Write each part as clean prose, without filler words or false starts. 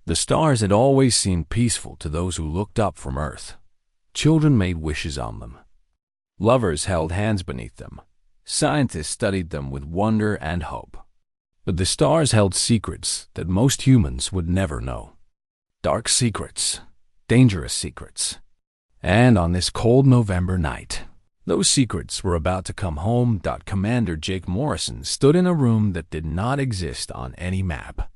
The stars had always seemed peaceful to those who looked up from Earth. Children made wishes on them. Lovers held hands beneath them. Scientists studied them with wonder and hope. But the stars held secrets that most humans would never know. Dark secrets, dangerous secrets. And on this cold November night, those secrets were about to come home. Commander Jake Morrison stood in a room that did not exist on any map.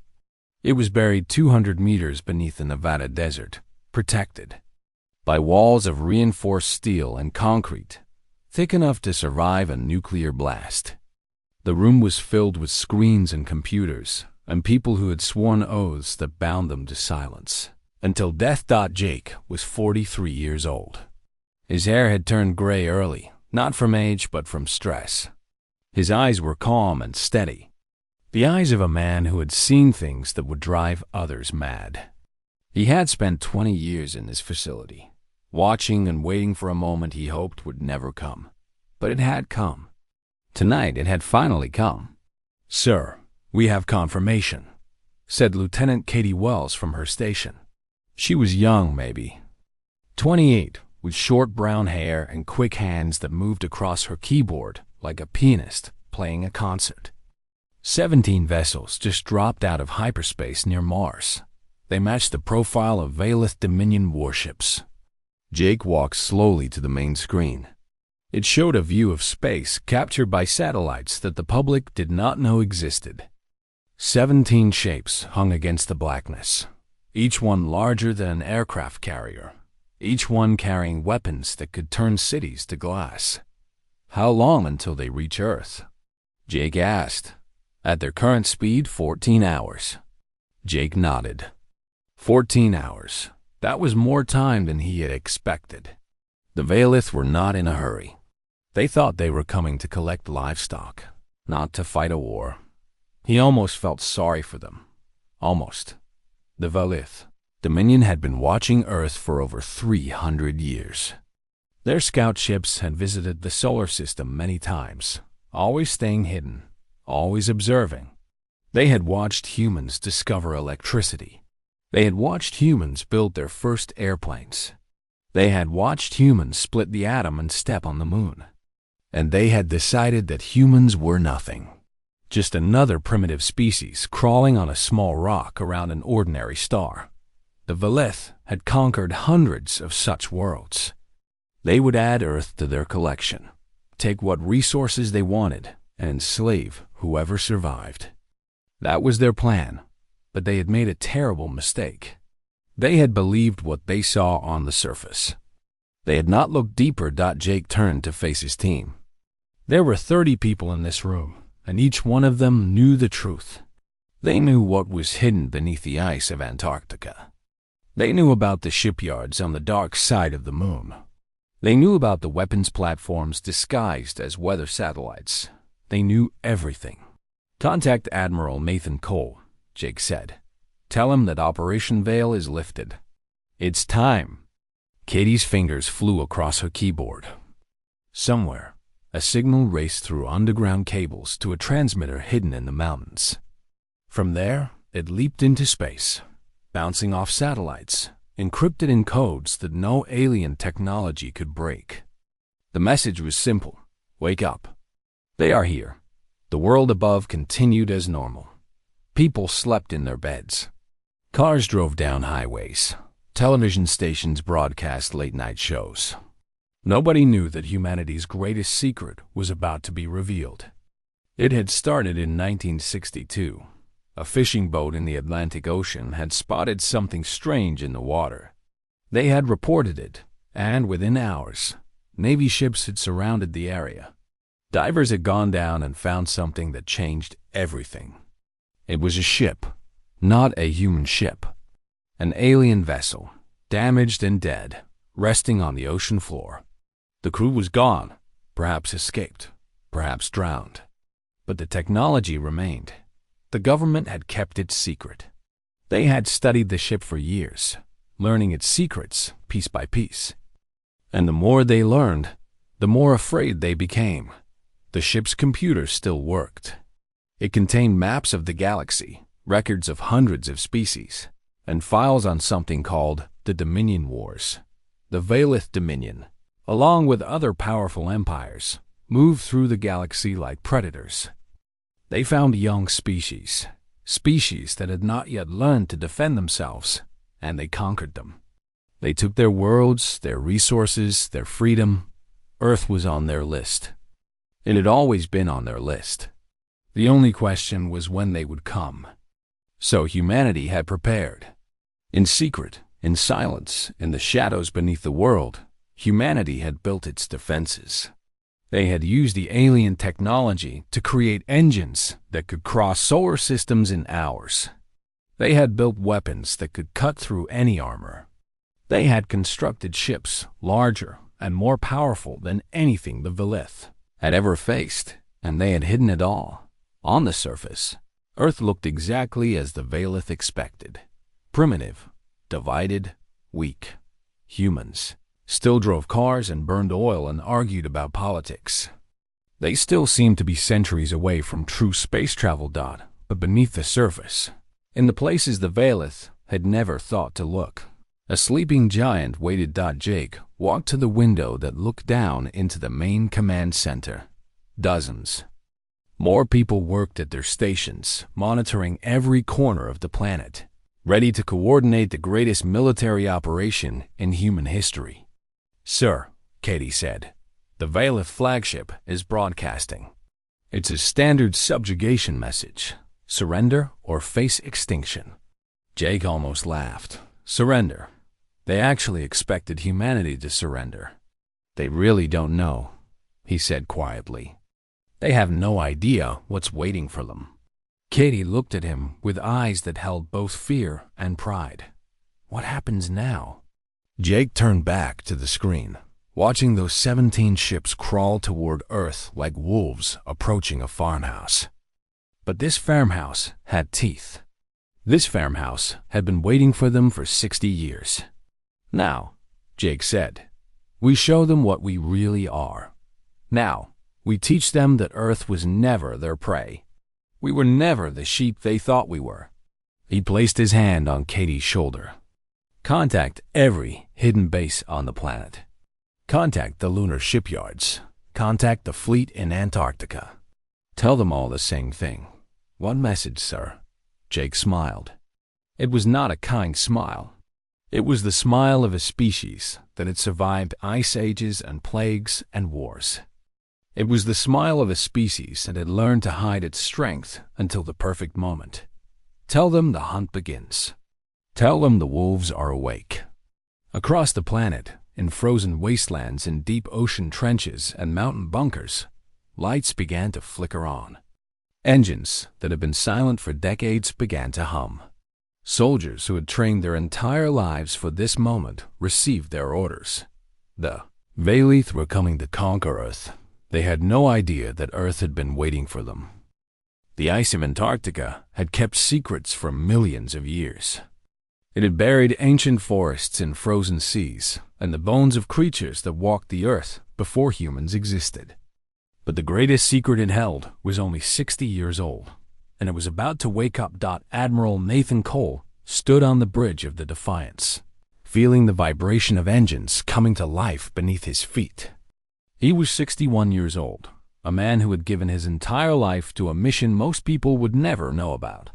It was buried 200 meters beneath the Nevada desert, protected by walls of reinforced steel and concrete, thick enough to survive a nuclear blast. The room was filled with screens and computers, and people who had sworn oaths that bound them to silence. Until death. Jake was 43 years old. His hair had turned gray early, not from age but from stress. His eyes were calm and steady. The eyes of a man who had seen things that would drive others mad. He had spent 20 years in this facility, watching and waiting for a moment he hoped would never come. But it had come. Tonight it had finally come. "Sir, we have confirmation," said Lieutenant Katie Wells from her station. She was young, maybe 28, with short brown hair and quick hands that moved across her keyboard like a pianist playing a concert. 17 vessels just dropped out of hyperspace near Mars. They matched the profile of Valith Dominion warships. Jake walked slowly to the main screen. It showed a view of space captured by satellites that the public did not know existed. 17 shapes hung against the blackness, each one larger than an aircraft carrier, each one carrying weapons that could turn cities to glass. "How long until they reach Earth?" Jake asked. "At their current speed, 14 hours. Jake nodded. 14 hours. That was more time than he had expected. The Valith were not in a hurry. They thought they were coming to collect livestock, not to fight a war. He almost felt sorry for them. Almost. The Valith Dominion had been watching Earth for over 300 years. Their scout ships had visited the solar system many times, always staying hidden, always observing. They had watched humans discover electricity. They had watched humans build their first airplanes. They had watched humans split the atom and step on the moon. And they had decided that humans were nothing. Just another primitive species crawling on a small rock around an ordinary star. The Valith had conquered hundreds of such worlds. They would add Earth to their collection, take what resources they wanted, and enslave whoever survived. That was their plan, but they had made a terrible mistake. They had believed what they saw on the surface. They had not looked deeper. Jake turned to face his team. There were 30 people in this room, and each one of them knew the truth. They knew what was hidden beneath the ice of Antarctica. They knew about the shipyards on the dark side of the moon. They knew about the weapons platforms disguised as weather satellites. They knew everything. "Contact Admiral Nathan Cole," Jake said. "Tell him that Operation Veil is lifted. It's time." Katie's fingers flew across her keyboard. Somewhere, a signal raced through underground cables to a transmitter hidden in the mountains. From there, it leaped into space, bouncing off satellites, encrypted in codes that no alien technology could break. The message was simple: wake up. They are here. The world above continued as normal. People slept in their beds. Cars drove down highways. Television stations broadcast late-night shows. Nobody knew that humanity's greatest secret was about to be revealed. It had started in 1962. A fishing boat in the Atlantic Ocean had spotted something strange in the water. They had reported it, and within hours, Navy ships had surrounded the area. Divers had gone down and found something that changed everything. It was a ship, not a human ship. An alien vessel, damaged and dead, resting on the ocean floor. The crew was gone, perhaps escaped, perhaps drowned. But the technology remained. The government had kept it secret. They had studied the ship for years, learning its secrets piece by piece. And the more they learned, the more afraid they became. The ship's computer still worked. It contained maps of the galaxy, records of hundreds of species. and files on something called the Dominion Wars. The Valith Dominion, along with other powerful empires, moved through the galaxy like predators. They found young species that had not yet learned to defend themselves, and they conquered them. They took their worlds, their resources, their freedom. Earth was on their list. It had always been on their list. The only question was when they would come. So humanity had prepared. In secret, in silence, in the shadows beneath the world, humanity had built its defenses. They had used the alien technology to create engines that could cross solar systems in hours. They had built weapons that could cut through any armor. They had constructed ships larger and more powerful than anything the Valith had ever faced, and they had hidden it all. On the surface, Earth looked exactly as the Valith expected. Primitive, divided, weak. Humans still drove cars and burned oil and argued about politics. They still seemed to be centuries away from true space travel. But beneath the surface, in the places the Valith had never thought to look, a sleeping giant waited. Jake walked to the window that looked down into the main command center. Dozens. More people worked at their stations, monitoring every corner of the planet, ready to coordinate the greatest military operation in human history. "Sir," Katie said, "the Valith flagship is broadcasting. It's a standard subjugation message. Surrender or face extinction." Jake almost laughed. Surrender. They actually expected humanity to surrender. "They really don't know," he said quietly. "They have no idea what's waiting for them." Katie looked at him with eyes that held both fear and pride. "What happens now?" Jake turned back to the screen, watching those 17 ships crawl toward Earth like wolves approaching a farmhouse. But this farmhouse had teeth. This farmhouse had been waiting for them for 60 years. "Now," Jake said, "we show them what we really are. Now, we teach them that Earth was never their prey. We were never the sheep they thought we were." He placed his hand on Katie's shoulder. "Contact every hidden base on the planet. Contact the lunar shipyards. Contact the fleet in Antarctica. Tell them all the same thing." "What message, sir?" Jake smiled. It was not a kind smile. It was the smile of a species that had survived ice ages and plagues and wars. It was the smile of a species that had learned to hide its strength until the perfect moment. "Tell them the hunt begins. Tell them the wolves are awake." Across the planet, in frozen wastelands, in deep ocean trenches and mountain bunkers, lights began to flicker on. Engines that had been silent for decades began to hum. Soldiers who had trained their entire lives for this moment received their orders. The Valith were coming to conquer Earth. They had no idea that Earth had been waiting for them. The ice of Antarctica had kept secrets for millions of years. It had buried ancient forests in frozen seas and the bones of creatures that walked the earth before humans existed. But the greatest secret it held was only 60 years old, and it was about to wake up. Admiral Nathan Cole stood on the bridge of the Defiance, feeling the vibration of engines coming to life beneath his feet. He was 61 years old, a man who had given his entire life to a mission most people would never know about.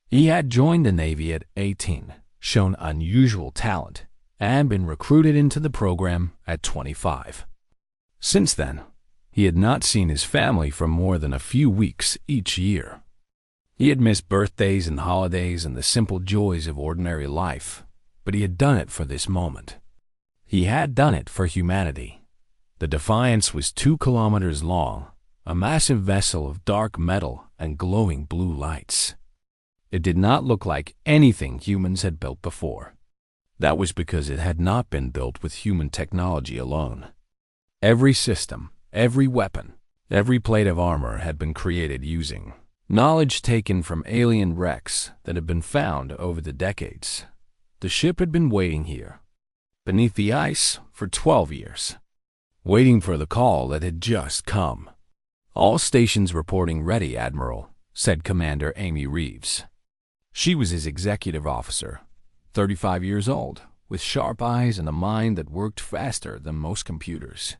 He had joined the Navy at 18, shown unusual talent, and been recruited into the program at 25. Since then, he had not seen his family for more than a few weeks each year. He had missed birthdays and holidays and the simple joys of ordinary life, but he had done it for this moment. He had done it for humanity. The Defiance was 2 kilometers long, a massive vessel of dark metal and glowing blue lights. It did not look like anything humans had built before. That was because it had not been built with human technology alone. Every system, every weapon, every plate of armor had been created using knowledge taken from alien wrecks that had been found over the decades. The ship had been waiting here, beneath the ice, for 12 years, waiting for the call that had just come. "All stations reporting ready, Admiral," said Commander Amy Reeves. She was his executive officer, 35 years old, with sharp eyes and a mind that worked faster than most computers.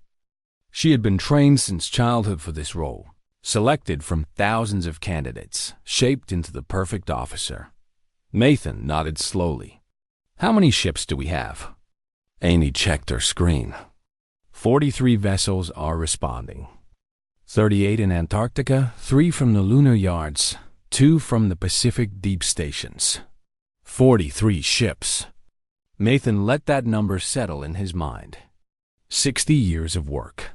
She had been trained since childhood for this role, selected from thousands of candidates, shaped into the perfect officer. Nathan nodded slowly. "How many ships do we have?" Amy checked her screen. 43 vessels are responding. 38 in Antarctica, 3 from the lunar yards, 2 from the Pacific deep stations. 43 ships. Nathan let that number settle in his mind. 60 years of work.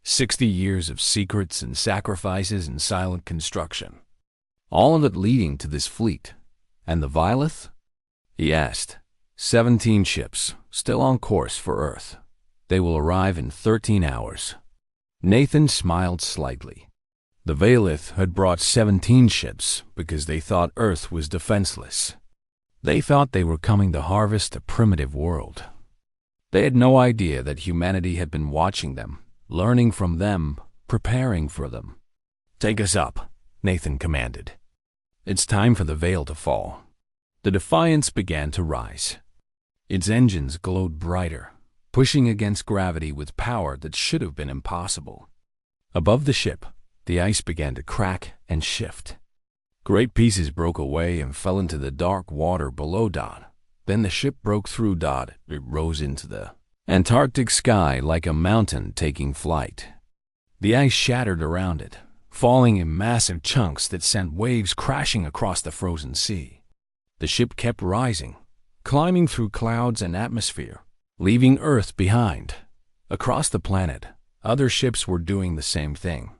60 years of secrets and sacrifices and silent construction. All of it leading to this fleet. And the Violet? He asked. 17 ships, still on course for Earth. They will arrive in 13 hours. Nathan smiled slightly. The Violet had brought 17 ships because they thought Earth was defenseless. They thought they were coming to harvest a primitive world. They had no idea that humanity had been watching them, learning from them, preparing for them. "Take us up," Nathan commanded. "It's time for the veil to fall." The Defiance began to rise. Its engines glowed brighter, pushing against gravity with power that should have been impossible. Above the ship, the ice began to crack and shift. Great pieces broke away and fell into the dark water below Dot. Then the ship broke through Dot. It rose into the Antarctic sky like a mountain taking flight. The ice shattered around it, falling in massive chunks that sent waves crashing across the frozen sea. The ship kept rising, climbing through clouds and atmosphere, leaving Earth behind. Across the planet, other ships were doing the same thing.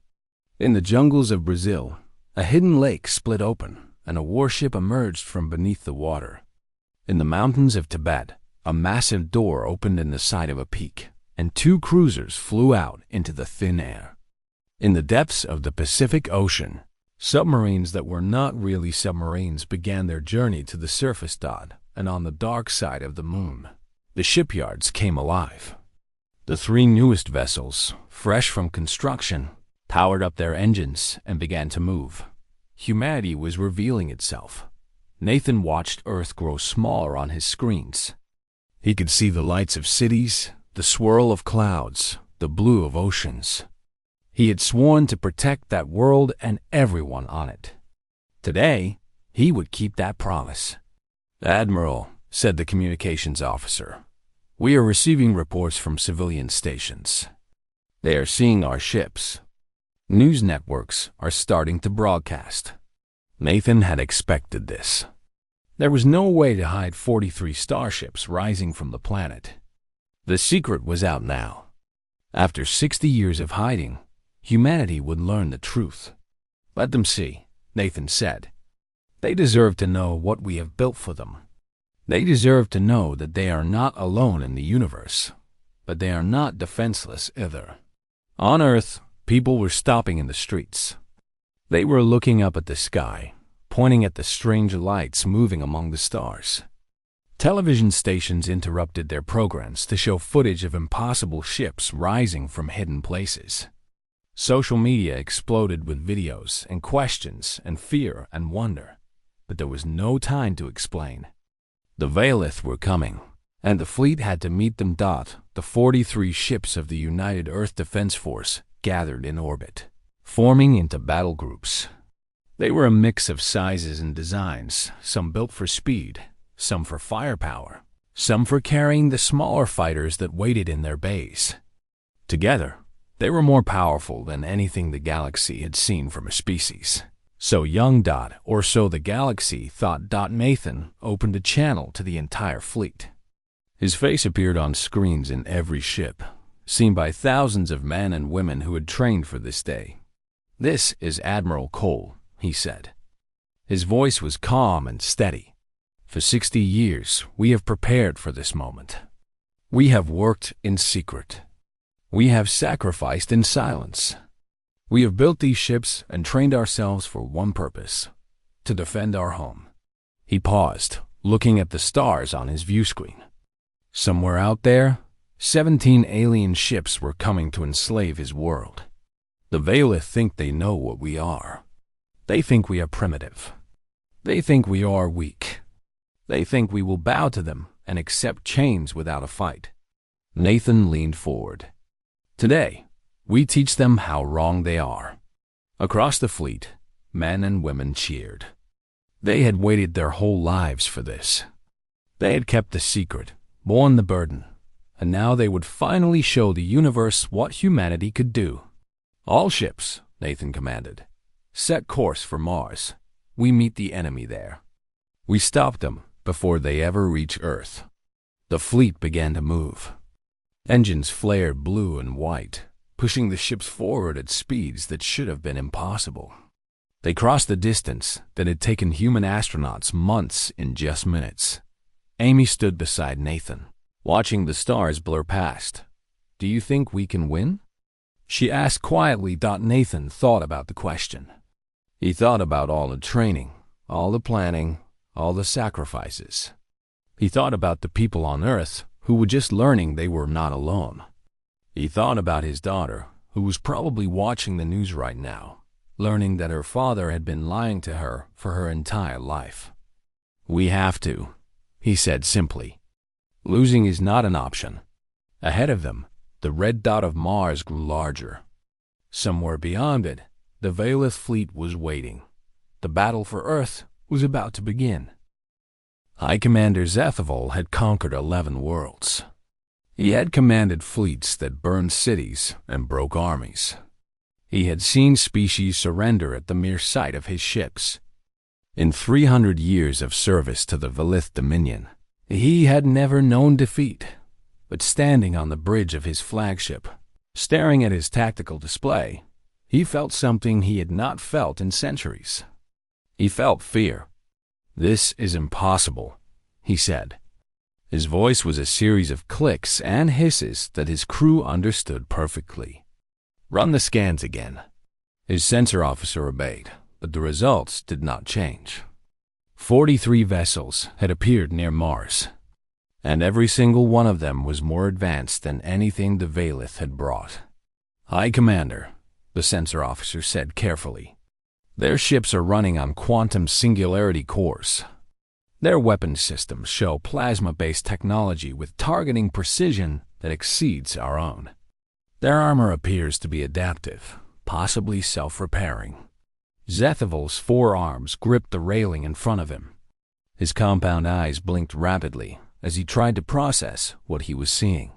In the jungles of Brazil, a hidden lake split open, and a warship emerged from beneath the water. In the mountains of Tibet, a massive door opened in the side of a peak, and 2 cruisers flew out into the thin air. In the depths of the Pacific Ocean, submarines that were not really submarines began their journey to the surface. And on the dark side of the moon, the shipyards came alive. The 3 newest vessels, fresh from construction, powered up their engines and began to move. Humanity was revealing itself. Nathan watched Earth grow smaller on his screens. He could see the lights of cities, the swirl of clouds, the blue of oceans. He had sworn to protect that world and everyone on it. Today, he would keep that promise. "Admiral," said the communications officer, "we are receiving reports from civilian stations. They are seeing our ships. News networks are starting to broadcast." Nathan had expected this. There was no way to hide 43 starships rising from the planet. The secret was out now. After 60 years of hiding, humanity would learn the truth. "Let them see," Nathan said. "They deserve to know what we have built for them. They deserve to know that they are not alone in the universe, but they are not defenseless either." On Earth, people were stopping in the streets. They were looking up at the sky, pointing at the strange lights moving among the stars. Television stations interrupted their programs to show footage of impossible ships rising from hidden places. Social media exploded with videos and questions and fear and wonder, but there was no time to explain. The Veilith were coming, and the fleet had to meet them. The 43 ships of the United Earth Defense Force gathered in orbit, forming into battle groups. They were a mix of sizes and designs, some built for speed, some for firepower, some for carrying the smaller fighters that waited in their bays. Together, they were more powerful than anything the galaxy had seen from a species. So young or so the galaxy thought. Nathan opened a channel to the entire fleet. His face appeared on screens in every ship, seen by thousands of men and women who had trained for this day. "This is Admiral Cole," he said. His voice was calm and steady. "For 60 years, we have prepared for this moment. We have worked in secret. We have sacrificed in silence. We have built these ships and trained ourselves for one purpose: to defend our home." He paused, looking at the stars on his view screen. Somewhere out there, 17 alien ships were coming to enslave his world. The Veilith think they know what we are. They think we are primitive. They think we are weak. They think we will bow to them and accept chains without a fight. Nathan leaned forward. Today, we teach them how wrong they are. Across the fleet, men and women cheered. They had waited their whole lives for this. They had kept the secret, borne the burden, and now they would finally show the universe what humanity could do. All ships, Nathan commanded, set course for Mars. We meet the enemy there. We stop them before they ever reach Earth. The fleet began to move. Engines flared blue and white, pushing the ships forward at speeds that should have been impossible. They crossed the distance that had taken human astronauts months in just minutes. Amy stood beside Nathan, watching the stars blur past. "Do you think we can win?" she asked quietly. Nathan thought about the question. He thought about all the training, all the planning, all the sacrifices. He thought about the people on Earth who were just learning they were not alone. He thought about his daughter, who was probably watching the news right now, learning that her father had been lying to her for her entire life. "We have to," he said simply. "Losing is not an option." Ahead of them, the red dot of Mars grew larger. Somewhere beyond it, the Veilith fleet was waiting. The battle for Earth was about to begin. High Commander Zethival had conquered 11 worlds. He had commanded fleets that burned cities and broke armies. He had seen species surrender at the mere sight of his ships. In 300 years of service to the Veilith Dominion, he had never known defeat. But standing on the bridge of his flagship, staring at his tactical display, he felt something he had not felt in centuries. He felt fear. "This is impossible," he said. His voice was a series of clicks and hisses that his crew understood perfectly. "Run the scans again." His sensor officer obeyed, but the results did not change. 43 vessels had appeared near Mars, and every single one of them was more advanced than anything the Veilith had brought. "High Commander," the sensor officer said carefully, "their ships are running on quantum singularity cores. Their weapon systems show plasma-based technology with targeting precision that exceeds our own. Their armor appears to be adaptive, possibly self-repairing." Zethival's 4 arms gripped the railing in front of him. His compound eyes blinked rapidly as he tried to process what he was seeing.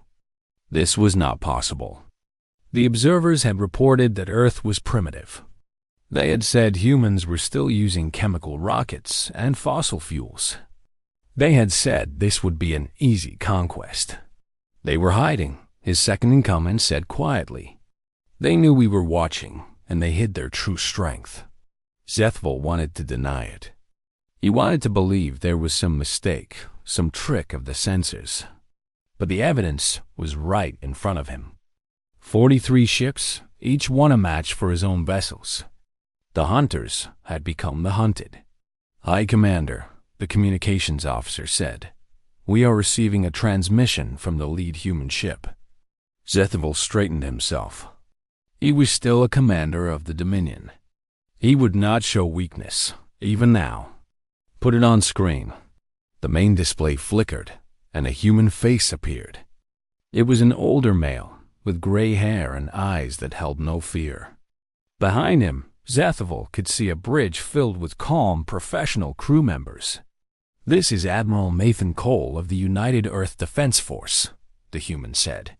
This was not possible. The observers had reported that Earth was primitive. They had said humans were still using chemical rockets and fossil fuels. They had said this would be an easy conquest. "They were hiding," his second-in-command said quietly. "They knew we were watching, and they hid their true strength." Zethival wanted to deny it. He wanted to believe there was some mistake, some trick of the sensors. But the evidence was right in front of him. 43 ships, each one a match for his own vessels. The hunters had become the hunted. "High Commander," the communications officer said, "we are receiving a transmission from the lead human ship." Zethival straightened himself. He was still a commander of the Dominion. He would not show weakness, even now. "Put it on screen." The main display flickered, and a human face appeared. It was an older male, with gray hair and eyes that held no fear. Behind him, Zethival could see a bridge filled with calm, professional crew members. "This is Admiral Nathan Cole of the United Earth Defense Force," the human said.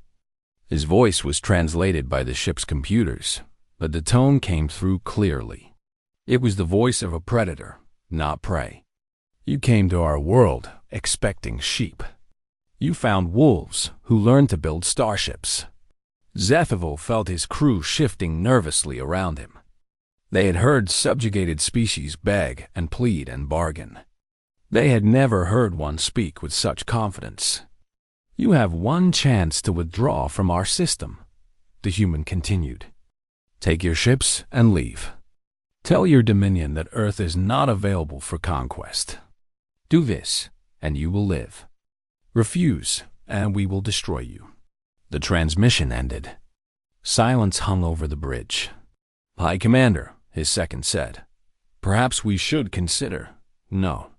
His voice was translated by the ship's computers, but the tone came through clearly. It was the voice of a predator, not prey. "You came to our world expecting sheep. You found wolves who learned to build starships." Zethival felt his crew shifting nervously around him. They had heard subjugated species beg and plead and bargain. They had never heard one speak with such confidence. "You have one chance to withdraw from our system," the human continued. "Take your ships and leave. Tell your Dominion that Earth is not available for conquest. Do this, and you will live. Refuse, and we will destroy you." The transmission ended. Silence hung over the bridge. "High Commander," his second said, "perhaps we should consider—" "No."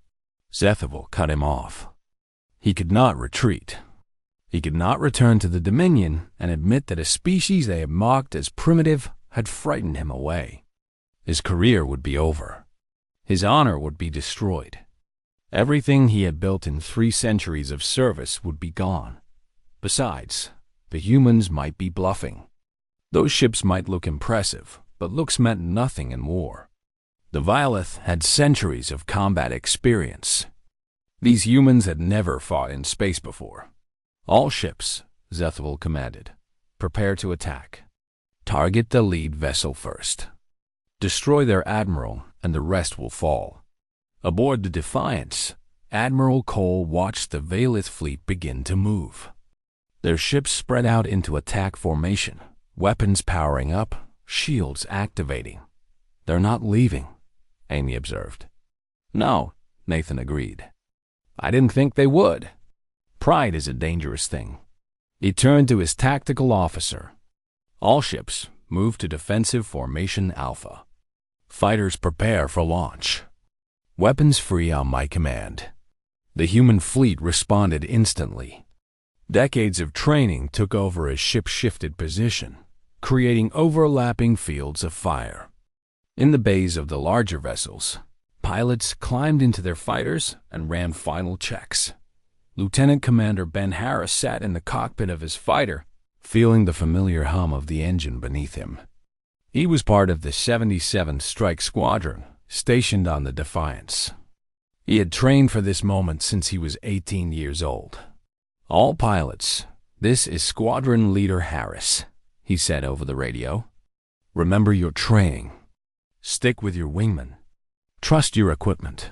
Zethoval cut him off. He could not retreat. He could not return to the Dominion and admit that a species they had mocked as primitive had frightened him away. His career would be over. His honor would be destroyed. Everything he had built in 3 centuries of service would be gone. Besides, the humans might be bluffing. Those ships might look impressive, but looks meant nothing in war. The Violeth had centuries of combat experience. These humans had never fought in space before. All ships, Zethoval commanded, prepare to attack. Target the lead vessel first. Destroy their admiral, and the rest will fall. Aboard the Defiance, Admiral Cole watched the Violeth fleet begin to move. Their ships spread out into attack formation, weapons powering up, shields activating. They're not leaving, Amy observed. No, Nathan agreed. I didn't think they would. Pride is a dangerous thing. He turned to his tactical officer. All ships move to defensive formation Alpha. Fighters prepare for launch. Weapons free on my command. The human fleet responded instantly. Decades of training took over as ships shifted position, creating overlapping fields of fire. In the bays of the larger vessels, pilots climbed into their fighters and ran final checks. Lieutenant Commander Ben Harris sat in the cockpit of his fighter, feeling the familiar hum of the engine beneath him. He was part of the 77th Strike Squadron, stationed on the Defiance. He had trained for this moment since he was 18 years old. All pilots, this is Squadron Leader Harris, he said over the radio. Remember your training. Stick with your wingman. Trust your equipment.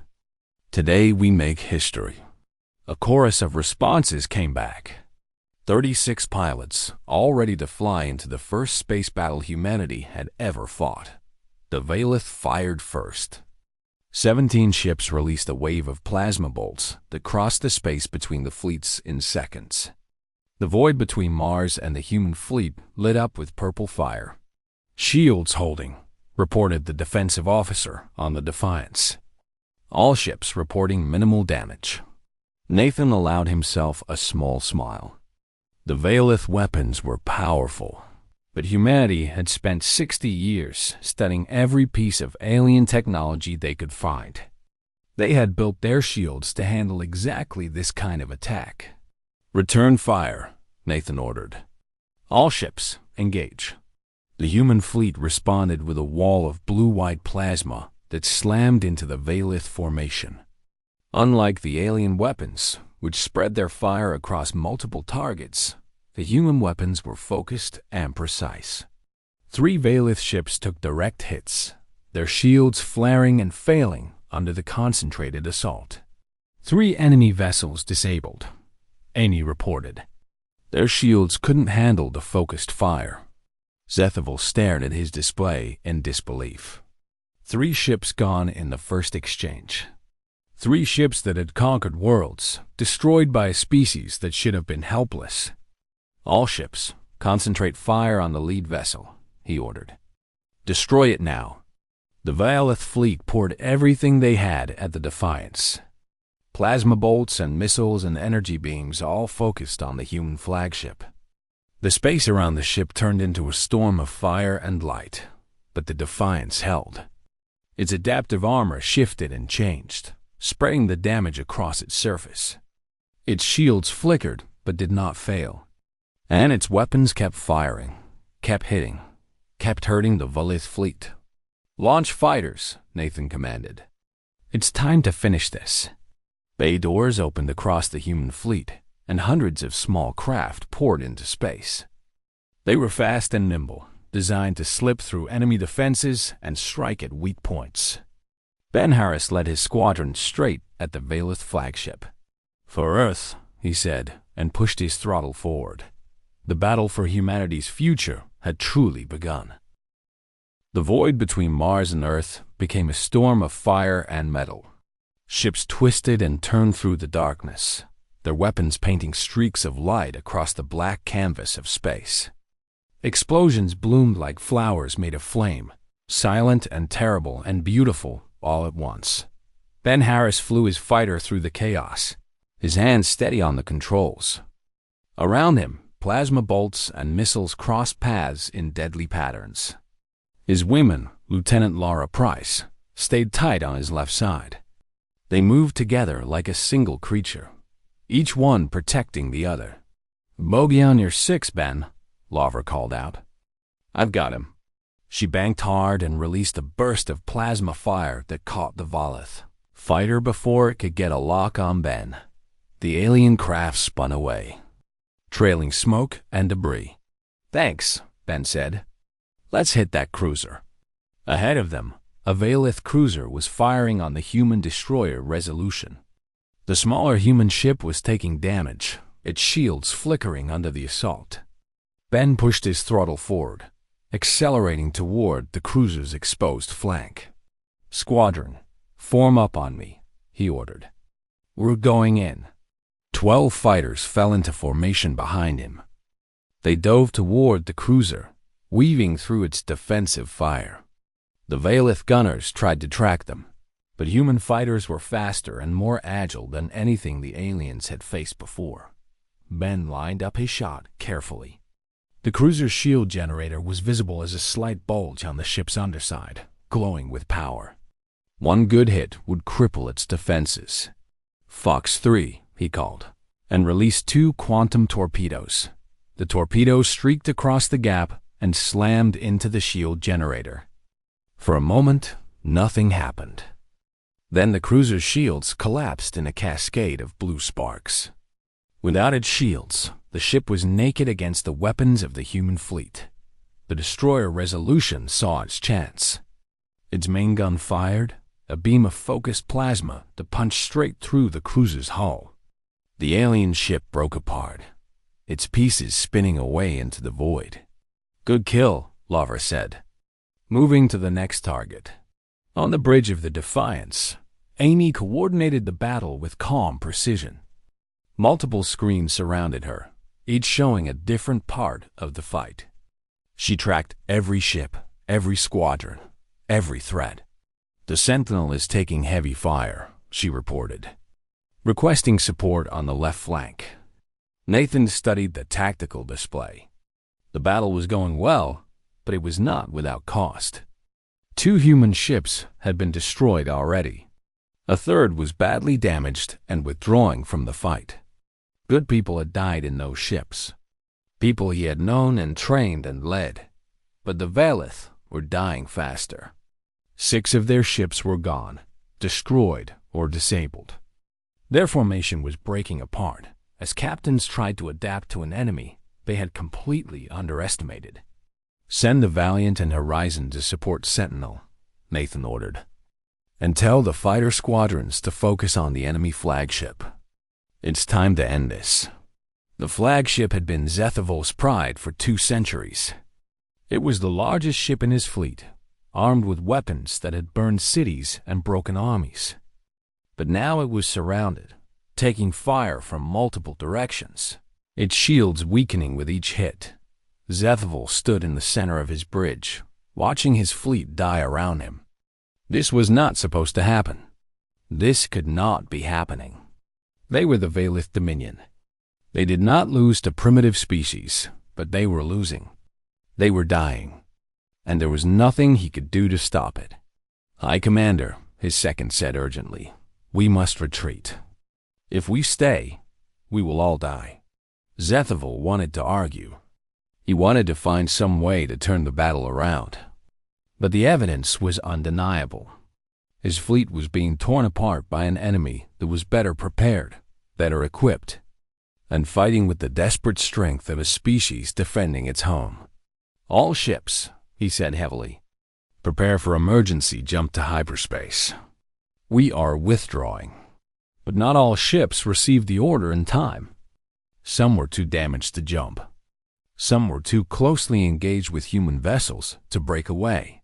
Today we make history. A chorus of responses came back. 36 pilots, all ready to fly into the first space battle humanity had ever fought. The Violeth fired first. 17 ships released a wave of plasma bolts that crossed the space between the fleets in seconds. The void between Mars and the human fleet lit up with purple fire. Shields holding, reported the defensive officer on the Defiance. All ships reporting minimal damage. Nathan allowed himself a small smile. The Violeth weapons were powerful, but humanity had spent 60 years studying every piece of alien technology they could find. They had built their shields to handle exactly this kind of attack. Return fire, Nathan ordered. All ships, engage. The human fleet responded with a wall of blue-white plasma that slammed into the Violeth formation. Unlike the alien weapons, which spread their fire across multiple targets, the human weapons were focused and precise. 3 Violeth ships took direct hits, their shields flaring and failing under the concentrated assault. 3 enemy vessels disabled, Amy reported. Their shields couldn't handle the focused fire. Zethoval stared at his display in disbelief. 3 ships gone in the first exchange. 3 ships that had conquered worlds, destroyed by a species that should have been helpless. All ships, concentrate fire on the lead vessel, he ordered. Destroy it now. The Violeth fleet poured everything they had at the Defiance. Plasma bolts and missiles and energy beams all focused on the human flagship. The space around the ship turned into a storm of fire and light, but the Defiance held. Its adaptive armor shifted and changed, spreading the damage across its surface. Its shields flickered but did not fail, and its weapons kept firing, kept hitting, kept hurting the Violeth fleet. Launch fighters, Nathan commanded. It's time to finish this. Bay doors opened across the human fleet, and hundreds of small craft poured into space. They were fast and nimble, designed to slip through enemy defenses and strike at weak points. Ben Harris led his squadron straight at the Violeth flagship. For Earth, he said, and pushed his throttle forward. The battle for humanity's future had truly begun. The void between Mars and Earth became a storm of fire and metal. Ships twisted and turned through the darkness, their weapons painting streaks of light across the black canvas of space. Explosions bloomed like flowers made of flame, silent and terrible and beautiful all at once. Ben Harris flew his fighter through the chaos, his hands steady on the controls. Around him, plasma bolts and missiles crossed paths in deadly patterns. His wingman, Lieutenant Laura Price, stayed tight on his left side. They moved together like a single creature, each one protecting the other. "Bogey on your 6, Ben," Laura called out. "I've got him." She banked hard and released a burst of plasma fire that caught the Volith fighter before it could get a lock on Ben. The alien craft spun away, trailing smoke and debris. "Thanks," Ben said. "Let's hit that cruiser." Ahead of them, a Valith cruiser was firing on the human destroyer Resolution. The smaller human ship was taking damage, its shields flickering under the assault. Ben pushed his throttle forward, accelerating toward the cruiser's exposed flank. "Squadron, form up on me," he ordered. "We're going in." 12 fighters fell into formation behind him. They dove toward the cruiser, weaving through its defensive fire. The Valith gunners tried to track them, but human fighters were faster and more agile than anything the aliens had faced before. Ben lined up his shot carefully. The cruiser's shield generator was visible as a slight bulge on the ship's underside, glowing with power. One good hit would cripple its defenses. "Fox 3, he called, and released 2 quantum torpedoes. The torpedoes streaked across the gap and slammed into the shield generator. For a moment, nothing happened. Then the cruiser's shields collapsed in a cascade of blue sparks. Without its shields, the ship was naked against the weapons of the human fleet. The destroyer Resolution saw its chance. Its main gun fired, a beam of focused plasma to punch straight through the cruiser's hull. The alien ship broke apart, its pieces spinning away into the void. "Good kill," Laura said, moving to the next target. On the bridge of the Defiance, Amy coordinated the battle with calm precision. Multiple screens surrounded her, each showing a different part of the fight. She tracked every ship, every squadron, every threat. "The Sentinel is taking heavy fire," she reported, requesting support on the left flank. Nathan studied the tactical display. The battle was going well, but it was not without cost. 2 human ships had been destroyed already. A third was badly damaged and withdrawing from the fight. Good people had died in those ships, people he had known and trained and led, but the Valith were dying faster. 6 of their ships were gone, destroyed or disabled. Their formation was breaking apart as captains tried to adapt to an enemy they had completely underestimated. "Send the Valiant and Horizon to support Sentinel," Nathan ordered, "and tell the fighter squadrons to focus on the enemy flagship. It's time to end this." The flagship had been Zethavol's pride for 2 centuries. It was the largest ship in his fleet, armed with weapons that had burned cities and broken armies. But now it was surrounded, taking fire from multiple directions, its shields weakening with each hit. Zethavol stood in the center of his bridge, watching his fleet die around him. This was not supposed to happen. This could not be happening. They were the Valith Dominion. They did not lose to primitive species, but they were losing. They were dying, and there was nothing he could do to stop it. "High Commander," his second said urgently, "we must retreat. If we stay, we will all die." Zethavol wanted to argue. He wanted to find some way to turn the battle around. But the evidence was undeniable. His fleet was being torn apart by an enemy that was better prepared, better equipped, and fighting with the desperate strength of a species defending its home. "All ships," he said heavily, "prepare for emergency jump to hyperspace. We are withdrawing." But not all ships received the order in time. Some were too damaged to jump. Some were too closely engaged with human vessels to break away.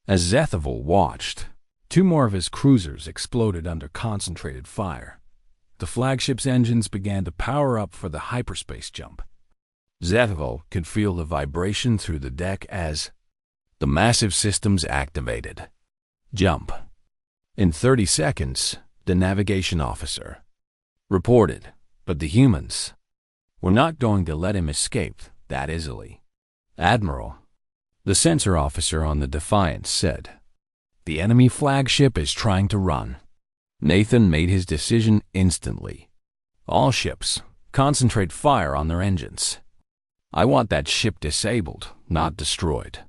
As Zethavol watched, 2 more of his cruisers exploded under concentrated fire. The flagship's engines began to power up for the hyperspace jump. Zethavol could feel the vibration through the deck as the massive systems activated. Jump. In 30 seconds, the navigation officer reported, but the humans were not going to let him escape that easily. Admiral, the sensor officer on the Defiance said, the enemy flagship is trying to run. Nathan made his decision instantly. All ships, concentrate fire on their engines. I want that ship disabled, not destroyed.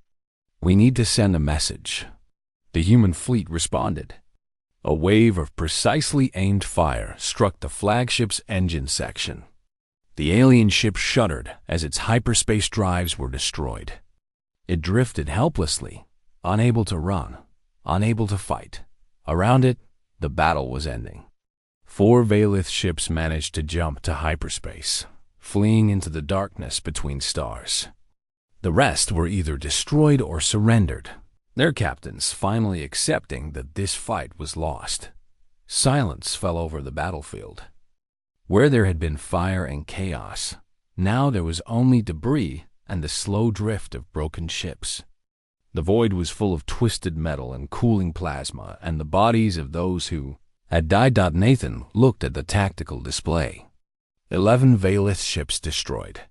We need to send a message. The human fleet responded. A wave of precisely aimed fire struck the flagship's engine section. The alien ship shuddered as its hyperspace drives were destroyed. It drifted helplessly, unable to run, unable to fight. Around it, the battle was ending. 4 Valith ships managed to jump to hyperspace, fleeing into the darkness between stars. The rest were either destroyed or surrendered, their captains finally accepting that this fight was lost. Silence fell over the battlefield. Where there had been fire and chaos, now there was only debris and the slow drift of broken ships. The void was full of twisted metal and cooling plasma and the bodies of those who had died. Nathan looked at the tactical display. 11 Valith ships destroyed.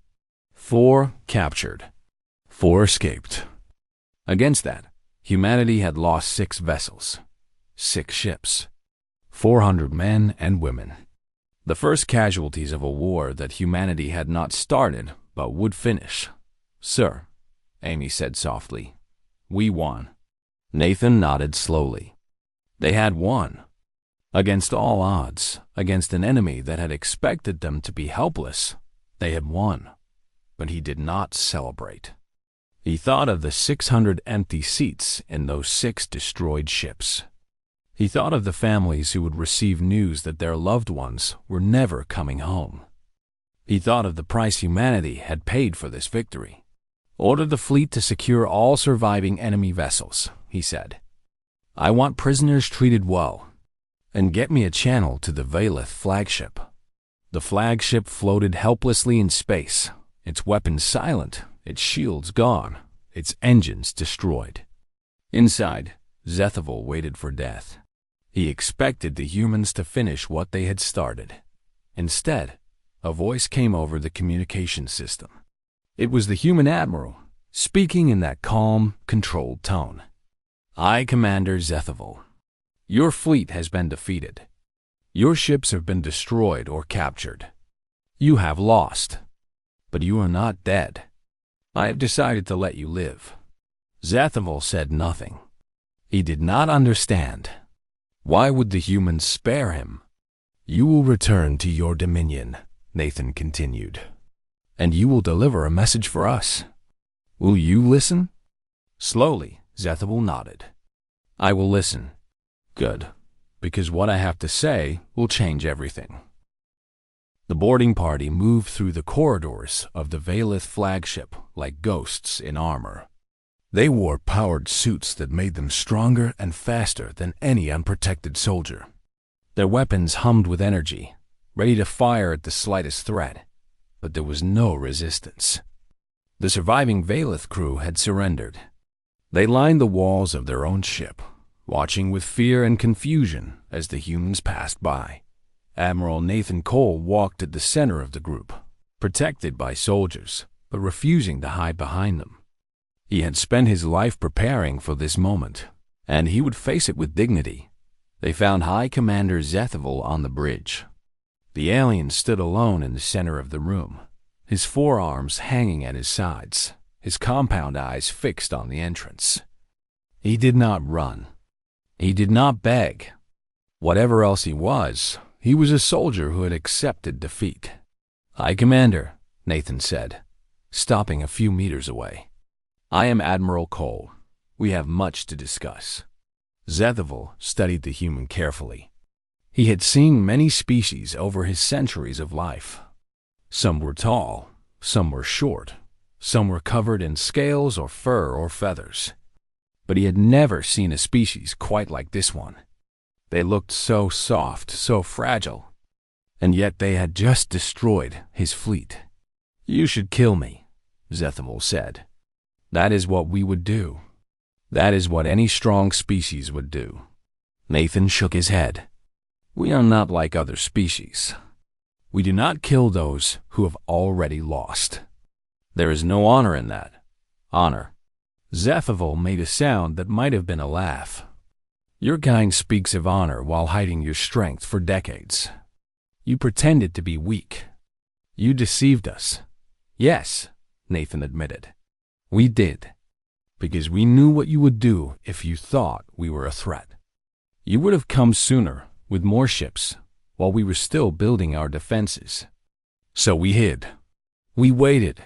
4 captured. 4 escaped. Against that, humanity had lost 6 vessels, 6 ships, 400 men and women. The first casualties of a war that humanity had not started but would finish. Sir, Amy said softly, we won. Nathan nodded slowly. They had won. Against all odds, against an enemy that had expected them to be helpless, they had won. But he did not celebrate. He thought of the 600 empty seats in those 6 destroyed ships. He thought of the families who would receive news that their loved ones were never coming home. He thought of the price humanity had paid for this victory. Order the fleet to secure all surviving enemy vessels, he said. I want prisoners treated well. And get me a channel to the Valith flagship. The flagship floated helplessly in space, its weapons silent, its shields gone, its engines destroyed. Inside, Zethavel waited for death. He expected the humans to finish what they had started. Instead, a voice came over the communication system. It was the human admiral, speaking in that calm, controlled tone. I, Commander Zethavel. Your fleet has been defeated. Your ships have been destroyed or captured. You have lost. But you are not dead. I have decided to let you live. Zethavel said nothing. He did not understand. Why would the humans spare him? You will return to your dominion, Nathan continued. And you will deliver a message for us. Will you listen? Slowly, Zethavel nodded. I will listen. Good, because what I have to say will change everything. The boarding party moved through the corridors of the Valith flagship like ghosts in armor. They wore powered suits that made them stronger and faster than any unprotected soldier. Their weapons hummed with energy, ready to fire at the slightest threat, but there was no resistance. The surviving Valith crew had surrendered. They lined the walls of their own ship, watching with fear and confusion as the humans passed by. Admiral Nathan Cole walked at the center of the group, protected by soldiers, but refusing to hide behind them. He had spent his life preparing for this moment, and he would face it with dignity. They found High Commander Zethavel on the bridge. The alien stood alone in the center of the room, his forearms hanging at his sides, his compound eyes fixed on the entrance. He did not run. He did not beg. Whatever else he was a soldier who had accepted defeat. High Commander, Nathan said, stopping a few meters away. I am Admiral Cole. We have much to discuss. Zethavel studied the human carefully. He had seen many species over his centuries of life. Some were tall, some were short, some were covered in scales or fur or feathers. But he had never seen a species quite like this one. They looked so soft, so fragile, and yet they had just destroyed his fleet. You should kill me, Zethavel said. That is what we would do. That is what any strong species would do. Nathan shook his head. We are not like other species. We do not kill those who have already lost. There is no honor in that. Honor. Zethivol made a sound that might have been a laugh. Your kind speaks of honor while hiding your strength for decades. You pretended to be weak. You deceived us. Yes, Nathan admitted. We did. Because we knew what you would do if you thought we were a threat. You would have come sooner with more ships while we were still building our defenses. So we hid. We waited.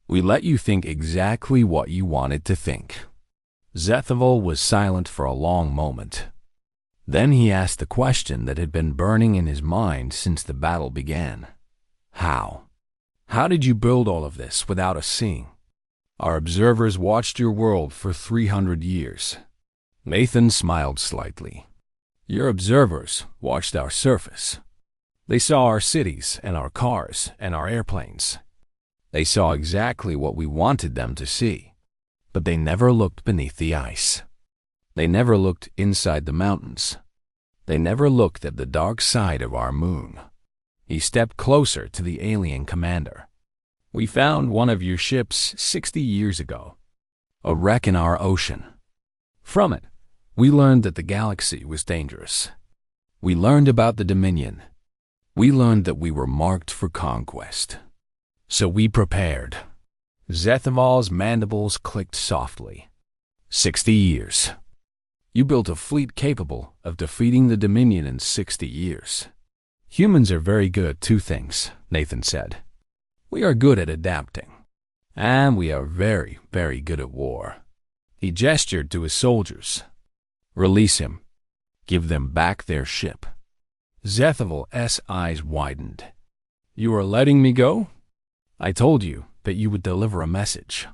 We let you think exactly what you wanted to think. Zethivol was silent for a long moment. Then he asked the question that had been burning in his mind since the battle began. How? How did you build all of this without us seeing? Our observers watched your world for 300 years. Nathan smiled slightly. Your observers watched our surface. They saw our cities and our cars and our airplanes. They saw exactly what we wanted them to see. But they never looked beneath the ice. They never looked inside the mountains. They never looked at the dark side of our moon. He stepped closer to the alien commander. We found one of your ships 60 years ago. A wreck in our ocean. From it, we learned that the galaxy was dangerous. We learned about the Dominion. We learned that we were marked for conquest. So we prepared. Zethivol's mandibles clicked softly. 60 years. You built a fleet capable of defeating the Dominion in 60 years. Humans are very good at two things, Nathan said. We are good at adapting. And we are very, very good at war. He gestured to his soldiers. Release him. Give them back their ship. Zethivol's eyes widened. You are letting me go? I told you that you would deliver a message.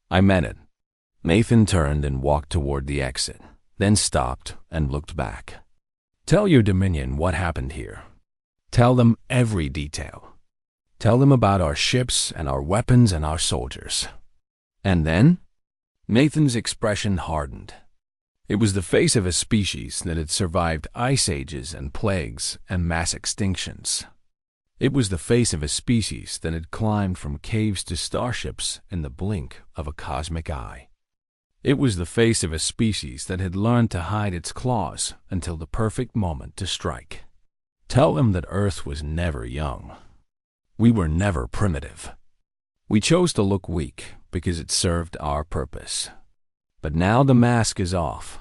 I meant it. Nathan turned and walked toward the exit, then stopped and looked back. Tell your Dominion what happened here. Tell them every detail. Tell them about our ships and our weapons and our soldiers. And then? Nathan's expression hardened. It was the face of a species that had survived ice ages and plagues and mass extinctions. It was the face of a species that had climbed from caves to starships in the blink of a cosmic eye. It was the face of a species that had learned to hide its claws until the perfect moment to strike. Tell them that Earth was never young. We were never primitive. We chose to look weak because it served our purpose. But now the mask is off.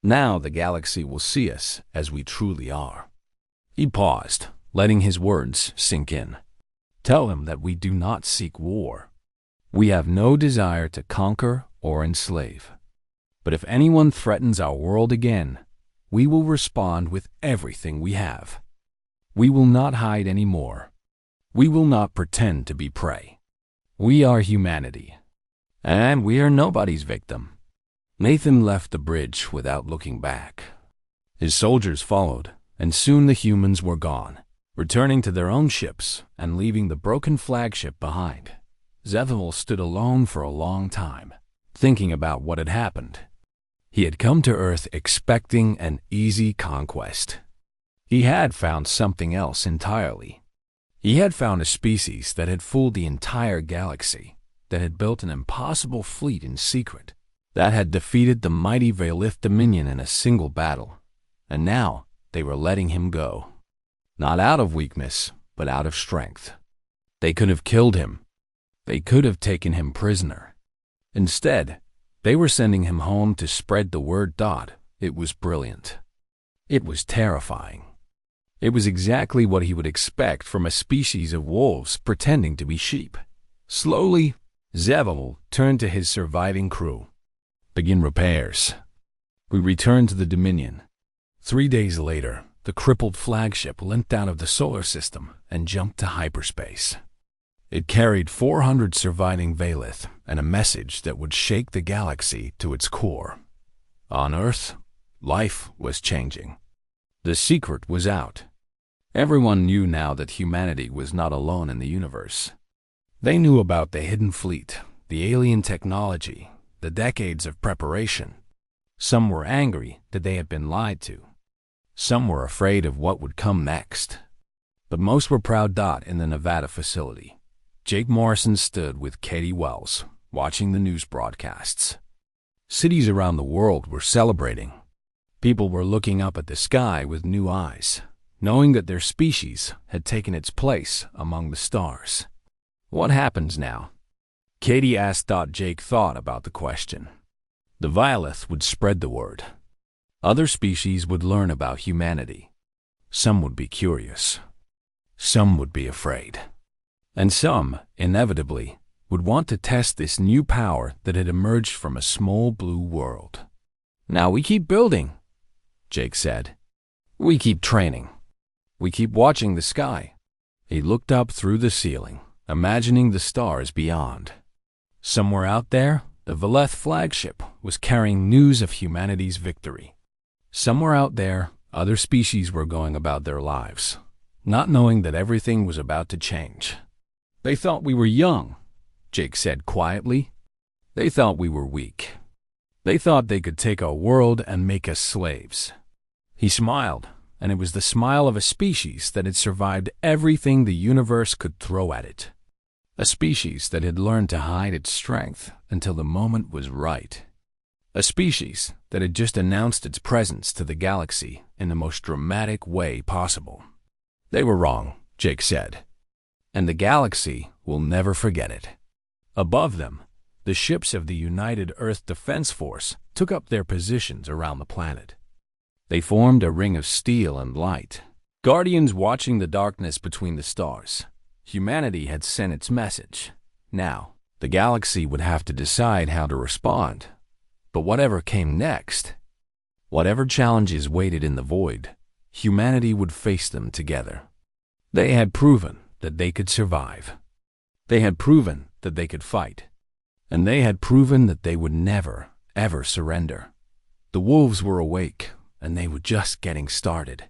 Now the galaxy will see us as we truly are. He paused, letting his words sink in. Tell him that we do not seek war. We have no desire to conquer or enslave. But if anyone threatens our world again, we will respond with everything we have. We will not hide anymore. We will not pretend to be prey. We are humanity, and we are nobody's victim. Nathan left the bridge without looking back. His soldiers followed, and soon the humans were gone, returning to their own ships and leaving the broken flagship behind. Zethivol stood alone for a long time, thinking about what had happened. He had come to Earth expecting an easy conquest. He had found something else entirely. He had found a species that had fooled the entire galaxy, that had built an impossible fleet in secret, that had defeated the mighty Valith Dominion in a single battle, and now they were letting him go. Not out of weakness, but out of strength. They could have killed him. They could have taken him prisoner. Instead, they were sending him home to spread the word. It was brilliant. It was terrifying. It was exactly what he would expect from a species of wolves pretending to be sheep. Slowly, Zethivol turned to his surviving crew. Begin repairs. We returned to the Dominion. 3 days later, the crippled flagship limped out of the solar system and jumped to hyperspace. It carried 400 surviving Valith and a message that would shake the galaxy to its core. On Earth, life was changing. The secret was out. Everyone knew now that humanity was not alone in the universe. They knew about the hidden fleet, the alien technology, the decades of preparation. Some were angry that they had been lied to. Some were afraid of what would come next. But most were proud. In the Nevada facility, Jake Morrison stood with Katie Wells, watching the news broadcasts. Cities around the world were celebrating. People were looking up at the sky with new eyes, knowing that their species had taken its place among the stars. What happens now? Katie asked. Jake thought about the question. The Violeth would spread the word. Other species would learn about humanity. Some would be curious. Some would be afraid. And some, inevitably, would want to test this new power that had emerged from a small blue world. Now we keep building, Jake said. We keep training. We keep watching the sky. He looked up through the ceiling, imagining the stars beyond. Somewhere out there, the Violeth flagship was carrying news of humanity's victory. Somewhere out there, other species were going about their lives, not knowing that everything was about to change. They thought we were young, Jake said quietly. They thought we were weak. They thought they could take our world and make us slaves. He smiled, and it was the smile of a species that had survived everything the universe could throw at it. A species that had learned to hide its strength until the moment was right. A species that had just announced its presence to the galaxy in the most dramatic way possible. They were wrong, Jake said, and the galaxy will never forget it. Above them, the ships of the United Earth Defense Force took up their positions around the planet. They formed a ring of steel and light, guardians watching the darkness between the stars. Humanity had sent its message. Now, the galaxy would have to decide how to respond. But whatever came next, whatever challenges waited in the void, humanity would face them together. They had proven that they could survive. They had proven that they could fight. And they had proven that they would never, ever surrender. The wolves were awake, and they were just getting started.